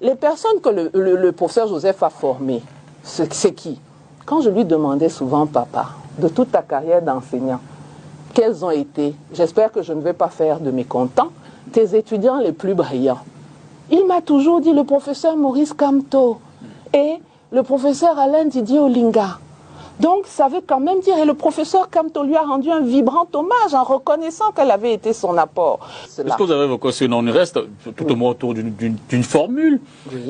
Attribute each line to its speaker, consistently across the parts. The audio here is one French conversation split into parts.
Speaker 1: Les personnes que le professeur Joseph a formées, c'est qui? Quand je lui demandais souvent, papa, de toute ta carrière d'enseignant, quels ont été, j'espère que je ne vais pas faire de mécontents, tes étudiants les plus brillants? Il m'a toujours dit le professeur Maurice Kamto et le professeur Alain Didier Olinga. Donc, ça veut quand même dire, et le professeur Kamto lui a rendu un vibrant hommage en reconnaissant qu'elle avait été son apport.
Speaker 2: Est-ce que vous avez évoqué ce nom? Il reste tout au moins autour d'une formule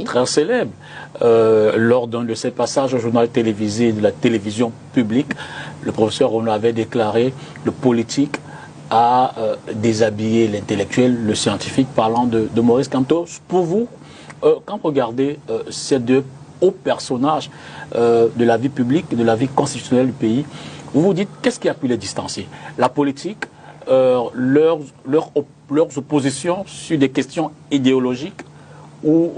Speaker 2: très célèbre. Lors d'un de ses passages au journal télévisé de la télévision publique, le professeur Renaud avait déclaré le politique a déshabillé l'intellectuel, le scientifique, parlant de Maurice Kamto. Pour vous, quand vous regardez ces deux hauts personnages de la vie publique, de la vie constitutionnelle du pays, vous vous dites qu'est-ce qui a pu les distancier? La politique, leurs oppositions sur des questions idéologiques ou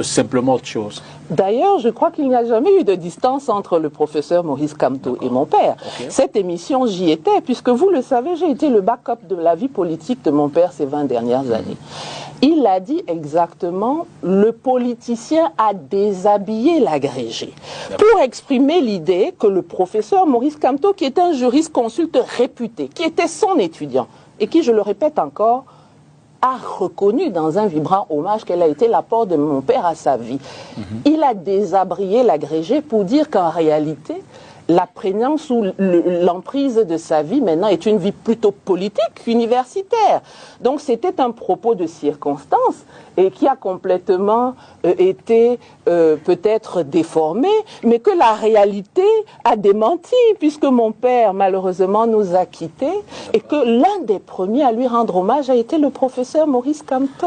Speaker 2: simplement autre chose?
Speaker 1: D'ailleurs, je crois qu'il n'y a jamais eu de distance entre le professeur Maurice Kamto et mon père. Cette émission, j'y étais, puisque vous le savez, j'ai été le backup de la vie politique de mon père ces 20 dernières années. Il a dit exactement, le politicien a déshabillé l'agrégé, pour exprimer l'idée que le professeur Maurice Kamto, qui est un jurisconsulte réputé, qui était son étudiant, et qui, je le répète encore, a reconnu dans un vibrant hommage qu'elle a été l'apport de mon père à sa vie. Il a désabrié l'agrégé pour dire qu'en réalité, la prégnance ou l'emprise de sa vie maintenant est une vie plutôt politique qu'universitaire. Donc c'était un propos de circonstance et qui a complètement été peut-être déformé, mais que la réalité a démenti, puisque mon père malheureusement nous a quittés et que l'un des premiers à lui rendre hommage a été le professeur Maurice Kamto.